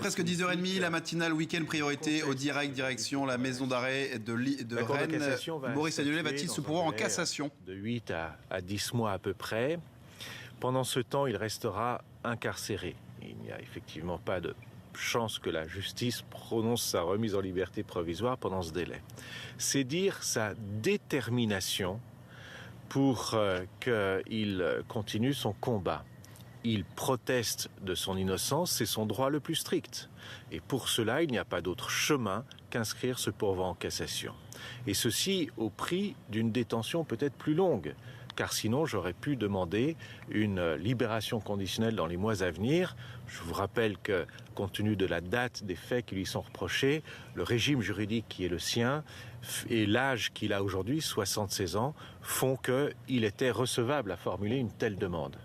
presque 10h30, la matinale week-end priorité au direct direction la maison d'arrêt de Rennes. Maurice Agnelet va-t-il se pourvoir en cassation? De 8 à 10 mois à peu près. Pendant ce temps, il restera incarcéré. Il n'y a effectivement pas de chance que la justice prononce sa remise en liberté provisoire pendant ce délai. C'est dire sa détermination pour qu'il continue son combat. Il proteste de son innocence, c'est son droit le plus strict. Et pour cela, il n'y a pas d'autre chemin qu'inscrire ce pourvoi en cassation. Et ceci au prix d'une détention peut-être plus longue, car sinon j'aurais pu demander une libération conditionnelle dans les mois à venir. Je vous rappelle que, compte tenu de la date des faits qui lui sont reprochés, le régime juridique qui est le sien et l'âge qu'il a aujourd'hui, 76 ans, font qu'il était recevable à formuler une telle demande.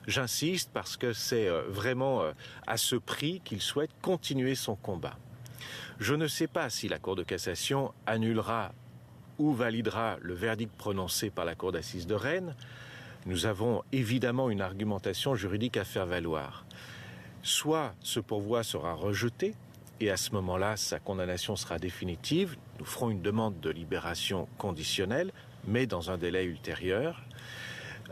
J'insiste parce que c'est vraiment à ce prix qu'il souhaite continuer son combat. Je ne sais pas si la Cour de cassation annulera ou validera le verdict prononcé par la Cour d'assises de Rennes. Nous avons évidemment une argumentation juridique à faire valoir. Soit ce pourvoi sera rejeté, et à ce moment-là, sa condamnation sera définitive. Nous ferons une demande de libération conditionnelle, mais dans un délai ultérieur.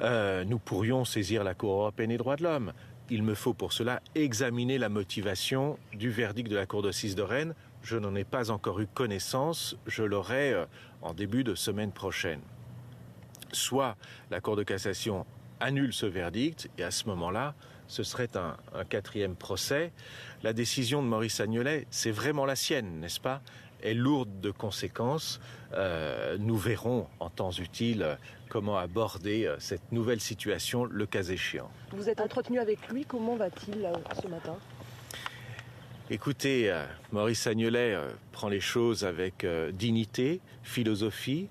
Nous pourrions saisir la Cour européenne des droits de l'homme. Il me faut pour cela examiner la motivation du verdict de la Cour d'assises de Rennes. Je n'en ai pas encore eu connaissance, je l'aurai en début de semaine prochaine. Soit la Cour de cassation annule ce verdict, et à ce moment-là, ce serait un quatrième procès. La décision de Maurice Agnelet, c'est vraiment la sienne, n'est-ce pas ? Est lourde de conséquences. Nous verrons en temps utile comment aborder cette nouvelle situation, le cas échéant. Vous êtes entretenu avec lui, comment va-t-il ce matin ? Écoutez, Maurice Agnelet prend les choses avec dignité, philosophie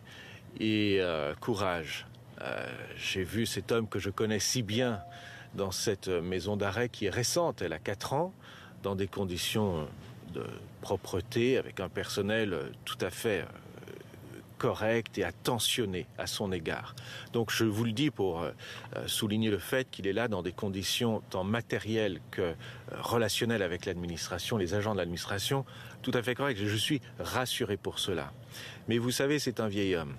et courage. J'ai vu cet homme que je connais si bien dans cette maison d'arrêt qui est récente, elle a 4 ans, dans des conditions de propreté, avec un personnel tout à fait correct et attentionné à son égard. Donc je vous le dis pour souligner le fait qu'il est là dans des conditions tant matérielles que relationnelles avec l'administration, les agents de l'administration, tout à fait correctes. Je suis rassuré pour cela. Mais vous savez, c'est un vieil homme.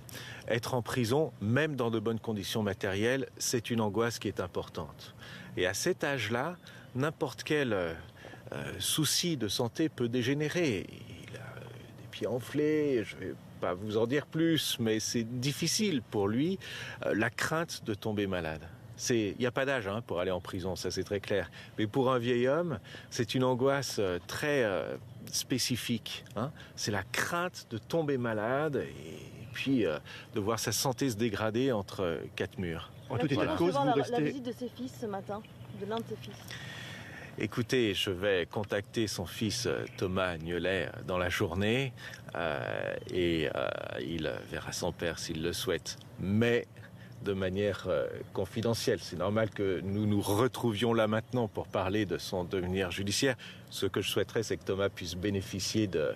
Être en prison, même dans de bonnes conditions matérielles, c'est une angoisse qui est importante. Et à cet âge-là, n'importe quel souci de santé peut dégénérer. Il a des pieds enflés, je vais pas vous en dire plus, mais c'est difficile pour lui, la crainte de tomber malade. Il n'y a pas d'âge pour aller en prison, ça c'est très clair. Mais pour un vieil homme, c'est une angoisse très spécifique. C'est la crainte de tomber malade et puis de voir sa santé se dégrader entre 4 murs. En tout état de cause, vous restez... La visite de ses fils ce matin, de l'un de ses fils. Écoutez, je vais contacter son fils Thomas Agnelet dans la journée et il verra son père s'il le souhaite, mais de manière confidentielle. C'est normal que nous nous retrouvions là maintenant pour parler de son devenir judiciaire. Ce que je souhaiterais, c'est que Thomas puisse bénéficier de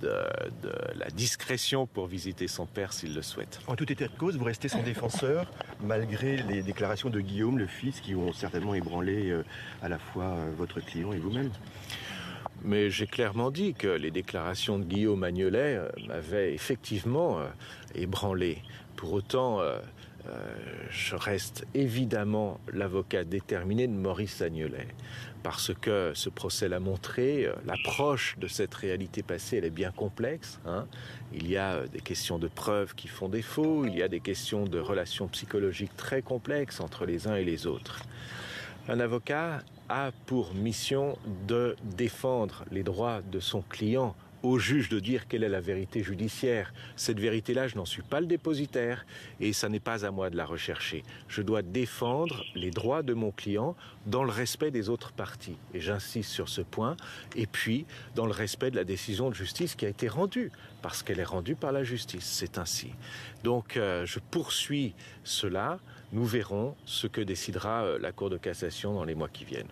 la discrétion pour visiter son père s'il le souhaite. En tout état de cause, vous restez son défenseur, malgré les déclarations de Guillaume, le fils, qui ont certainement ébranlé à la fois votre client et vous-même. Mais j'ai clairement dit que les déclarations de Guillaume Agnelet m'avaient effectivement ébranlé. Pour autant, je reste évidemment l'avocat déterminé de Maurice Agnelet, parce que ce procès l'a montré, l'approche de cette réalité passée, elle est bien complexe. Il y a des questions de preuves qui font défaut, il y a des questions de relations psychologiques très complexes entre les uns et les autres. Un avocat a pour mission de défendre les droits de son client, au juge de dire quelle est la vérité judiciaire. Cette vérité-là, je n'en suis pas le dépositaire et ça n'est pas à moi de la rechercher. Je dois défendre les droits de mon client dans le respect des autres parties. Et j'insiste sur ce point. Et puis, dans le respect de la décision de justice qui a été rendue, parce qu'elle est rendue par la justice. C'est ainsi. Donc, je poursuis cela. Nous verrons ce que décidera la Cour de cassation dans les mois qui viennent.